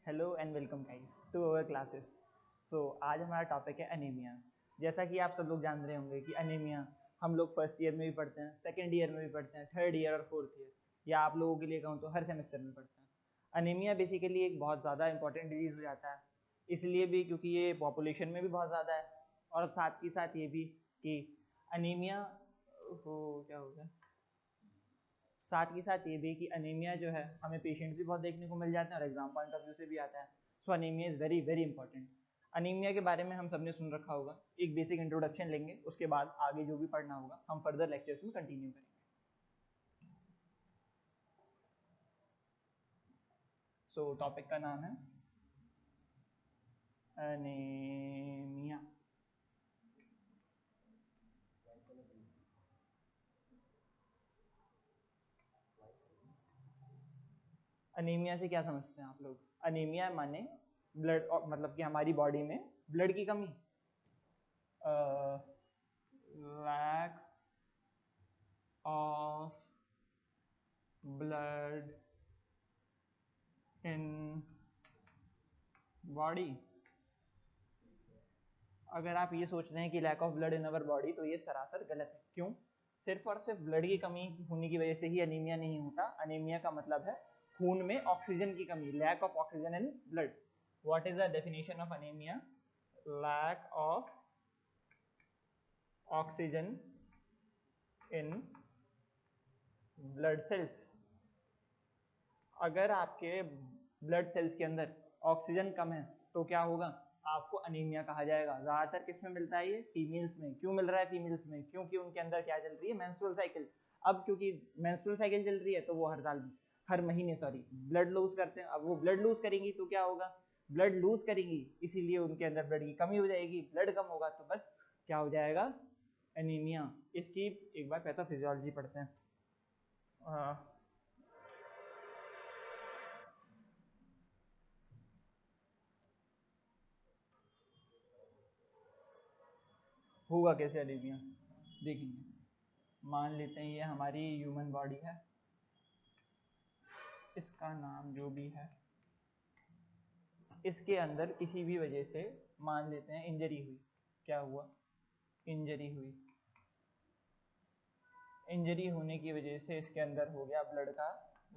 Hello and welcome guys to our classes. आज हमारा topic है अनीमिया। जैसा कि आप सब लोग जान रहे होंगे कि अनीमिया हम लोग फर्स्ट ईयर में भी पढ़ते हैं, सेकेंड ईयर में भी पढ़ते हैं, थर्ड ईयर और फोर्थ ईयर, या आप लोगों के लिए कहूँ तो हर सेमेस्टर में पढ़ते हैं। अनीमिया बेसिकली एक बहुत ज़्यादा इंपॉर्टेंट डिजीज़ हो जाता है, इसलिए भी क्योंकि ये पॉपुलेशन में भी बहुत ज़्यादा है, और साथ ही साथ ये भी कि अनीमिया हो गया, साथ ही साथ ये भी कि अनीमिया जो है हमें पेशेंट्स भी बहुत देखने को मिल जाते हैं और एग्जाम पॉइंट ऑफ व्यू से भी आता है। So anaemia is very very important. Anaemia के बारे में हम सबने सुन रखा होगा, एक बेसिक इंट्रोडक्शन लेंगे, उसके बाद आगे जो भी पढ़ना होगा हम फर्दर लेक्चर्स में कंटिन्यू करेंगे। टॉपिक का नाम है अनीमिया। अनीमिया से क्या समझते हैं आप लोग? अनीमिया माने ब्लड, मतलब कि हमारी बॉडी में ब्लड की कमी, lack of blood in body. अगर आप ये सोच रहे हैं कि lack of blood in our body, तो ये सरासर गलत है। क्यों? सिर्फ और सिर्फ ब्लड की कमी होने की वजह से ही अनीमिया नहीं होता। अनीमिया का मतलब है खून में ऑक्सीजन की कमी, lack of oxygen in blood. What is the definition of anaemia? Lack of oxygen in blood cells. अगर आपके ब्लड सेल्स के अंदर ऑक्सीजन कम है तो क्या होगा? आपको अनीमिया कहा जाएगा। ज्यादातर किस में मिलता है? ये फीमेल्स में। क्यों मिल रहा है फीमेल्स में? क्योंकि उनके अंदर क्या चल रही है? Menstrual cycle. अब क्योंकि मेंस्ट्रुअल साइकिल चल रही है तो वो हर महीने ब्लड लूज करते हैं। अब वो ब्लड लूज करेंगी तो क्या होगा? ब्लड लूज करेंगी, इसीलिए उनके अंदर ब्लड की कमी हो जाएगी। ब्लड कम होगा तो बस क्या हो जाएगा? एनीमिया। इसकी एक बार पैथोफिजियोलॉजी पढ़ते हैं। होगा कैसे एनीमिया? देखेंगे। मान लेते हैं ये हमारी ह्यूमन बॉडी है, इसका नाम जो भी है, इसके अंदर किसी भी वजह से मान लेते हैं इंजरी हुई। क्या हुआ? इंजरी हुई। इंजरी होने की वजह से इसके अंदर हो गया ब्लड का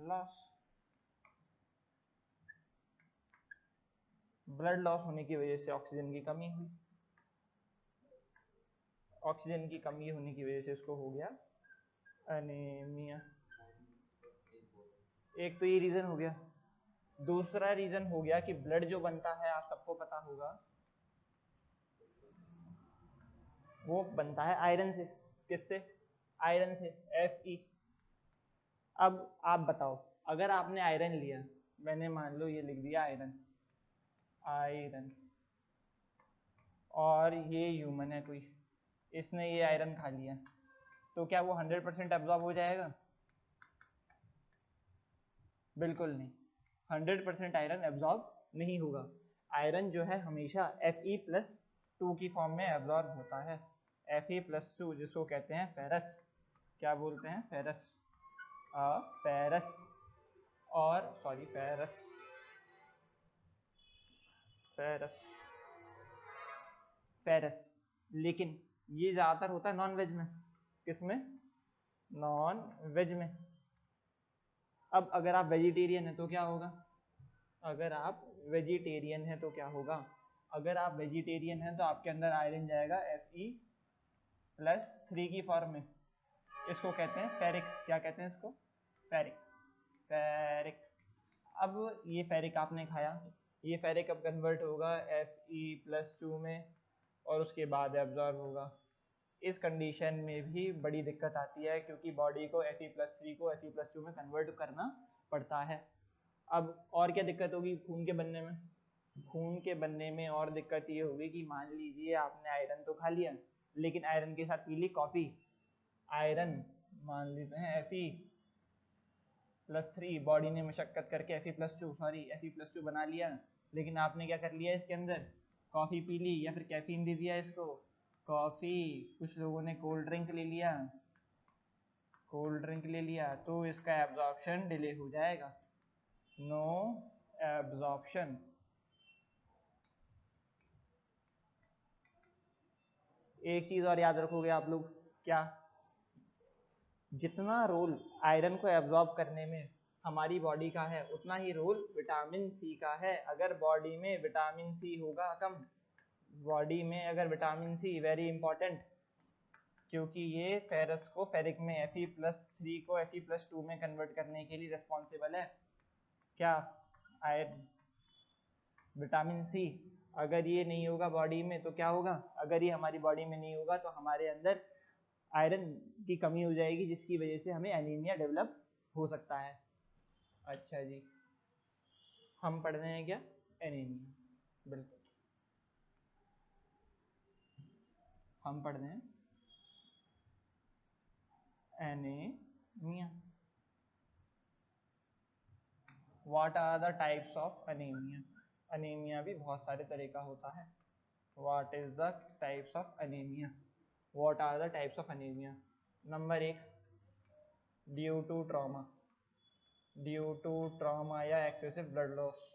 लॉस। ब्लड लॉस होने की वजह से ऑक्सीजन की कमी हुई। ऑक्सीजन की कमी होने की वजह से इसको हो गया एनीमिया। एक तो ये रीजन हो गया। दूसरा रीजन हो गया कि ब्लड जो बनता है, आप सबको पता होगा, वो बनता है आयरन से। किससे? आयरन से, Fe। अब आप बताओ, अगर आपने आयरन लिया, मैंने मान लो ये लिख दिया आयरन, आयरन, और ये ह्यूमन है कोई, इसने ये आयरन खा लिया, तो क्या वो 100% एब्जॉर्ब हो जाएगा? बिल्कुल नहीं। 100% आयरन एब्जॉर्ब नहीं होगा। आयरन जो है हमेशा Fe+2 की फॉर्म में एब्जॉर्ब होता है। Fe+2 जिसको कहते हैं फेरस। क्या बोलते हैं? फेरस। फेरस, और सॉरी फेरस, फेरस, फेरस। लेकिन ये ज्यादातर होता है नॉन वेज में। किसमें? नॉन वेज में। अब अगर आप वेजिटेरियन है तो क्या होगा? अगर आप वेजिटेरियन है तो क्या होगा? अगर आप वेजिटेरियन है तो आपके अंदर आयरन जाएगा Fe+3 की फॉर्म में। इसको कहते हैं फेरिक। क्या कहते हैं इसको? फेरिक। फेरिक। अब ये फेरिक आपने खाया, ये फेरिक अब कन्वर्ट होगा Fe+2 में, और उसके बाद एब्जॉर्ब होगा। इस कंडीशन में भी बड़ी दिक्कत आती है, क्योंकि बॉडी को Fe+3 को Fe+2 में कन्वर्ट करना पड़ता है। अब और क्या दिक्कत होगी खून के बनने में? खून के बनने में और दिक्कत ये होगी कि मान लीजिए आपने आयरन तो खा लिया, लेकिन आयरन के साथ पी ली कॉफी। आयरन मान लेते हैं Fe+3, बॉडी ने मशक्कत करके Fe+2 बना लिया, लेकिन आपने क्या कर लिया? इसके अंदर कॉफी पी ली, या फिर कैफीन दे दिया इसको, कॉफी। कुछ लोगों ने कोल्ड ड्रिंक ले लिया, कोल्ड ड्रिंक ले लिया, तो इसका एब्जॉर्प्शन डिले हो जाएगा। No absorption. एक चीज और याद रखोगे आप लोग, क्या? जितना रोल आयरन को एब्जॉर्ब करने में हमारी बॉडी का है, उतना ही रोल विटामिन सी का है। अगर बॉडी में विटामिन सी होगा कम, बॉडी में अगर विटामिन सी वेरी इंपॉर्टेंट, क्योंकि ये फेरस को फेरिक में Fe+3 को Fe+2 में कन्वर्ट करने के लिए रिस्पॉन्सिबल है। क्या? Iron, vitamin C. अगर ये नहीं होगा बॉडी में तो क्या होगा? अगर ये हमारी बॉडी में नहीं होगा तो हमारे अंदर आयरन की कमी हो जाएगी, जिसकी वजह से हमें एनीमिया डेवलप हो सकता है। अच्छा जी, हम पढ़ रहे हैं क्या? एनीमिया। बिल्कुल, हम पढ़ रहे हैं anaemia. What are the types of anaemia? Anaemia भी बहुत सारे तरह का होता है। What is the types of anaemia? What are the types of anaemia? Number 1, due to trauma. Due to trauma या excessive blood loss.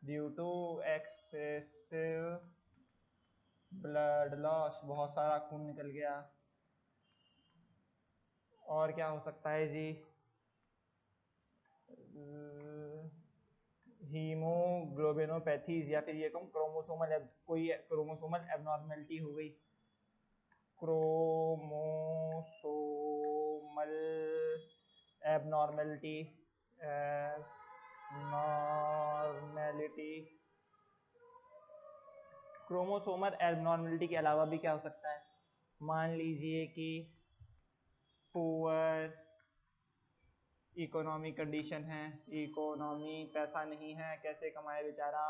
Due to excessive blood loss, बहुत सारा खून निकल गया। और क्या हो सकता है जी? हीमोग्लोबिनोपैथीज, या फिर ये कहूँ क्रोमोसोमल, कोई क्रोमोसोमल एबनॉर्मेलिटी हो गई। क्रोमोसोमल एबनॉर्मेलिटी, क्रोमोसोमल एबनॉर्मेलिटी के अलावा भी क्या हो सकता है? मान लीजिए कि पुअर इकोनॉमी कंडीशन है, इकोनॉमी, पैसा नहीं है, कैसे कमाए बेचारा।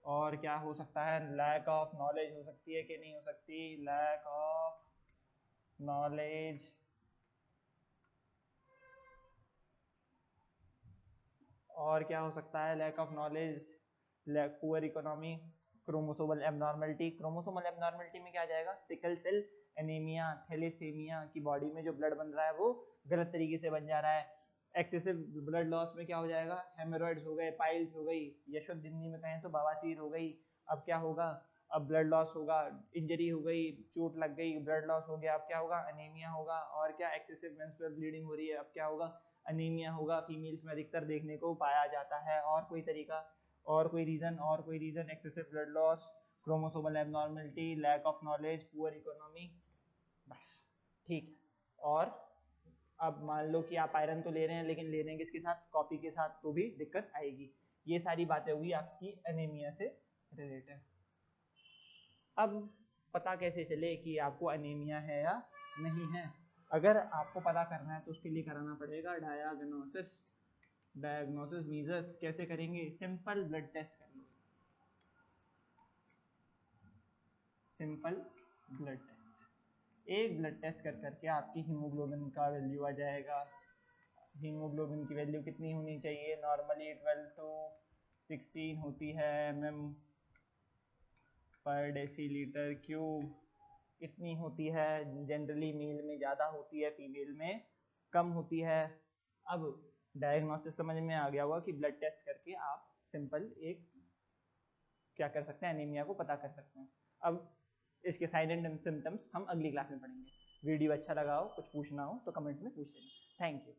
और क्या हो सकता है? लैक ऑफ नॉलेज हो सकती है कि नहीं हो सकती? Lack of knowledge. और क्या हो सकता है? Lack of knowledge, poor economy, chromosomal abnormality. Chromosomal abnormality में क्या आ जाएगा? सिकल सेल एनीमिया, थैलेसीमिया की बॉडी में जो ब्लड बन रहा है वो गलत तरीके से बन जा रहा है। एक्सेसिव ब्लड लॉस में क्या हो जाएगा? हेमोरॉइड्स हो गए, पाइल्स हो गई, या शुद्ध हिंदी में कहें तो बवासीर हो गई। अब क्या होगा? अब ब्लड लॉस होगा, इंजरी हो गई, चोट लग गई, ब्लड लॉस हो गया, अब क्या होगा? एनीमिया होगा। और क्या? एक्सेसिव मेंस्ट्रुअल ब्लीडिंग हो रही है, अब क्या होगा? एनीमिया होगा। फीमेल्स में अधिकतर देखने को पाया जाता है। और कोई तरीका, और कोई reason? Excessive blood loss, chromosomal abnormality, lack of knowledge, poor economy, बस। ठीक है। और अब मान लो कि आप आयरन तो ले रहे हैं, लेकिन ले रहे हैं किसके साथ? कॉफी के साथ, तो भी दिक्कत आएगी। ये सारी बातें हुई आपकी एनीमिया से रिलेटेड। अब पता कैसे चले कि आपको एनीमिया है या नहीं है? अगर आपको पता करना है तो उसके लिए कराना पड़ेगा डायग्नोसिस। डायग्नोसिस मीजर्स कैसे करेंगे? सिंपल ब्लड टेस्ट करेंगे। सिंपल ब्लड टेस्ट, एक ब्लड टेस्ट कर करके आपकी हीमोग्लोबिन का वैल्यू आ जाएगा। हीमोग्लोबिन की वैल्यू कितनी होनी चाहिए? नॉर्मली 12 to 16 होती है mm पर डेसीलीटर क्यूब, इतनी होती है। जनरली मेल में ज़्यादा होती है, फीमेल में कम होती है। अब डायग्नोसिस समझ में आ गया होगा कि ब्लड टेस्ट करके आप सिंपल एक क्या कर सकते हैं? एनीमिया को पता कर सकते हैं। अब इसके साइन एंड सिम्टम्स हम अगली क्लास में पढ़ेंगे। वीडियो अच्छा लगा हो, कुछ पूछना हो तो कमेंट में पूछ लेना। Thank you.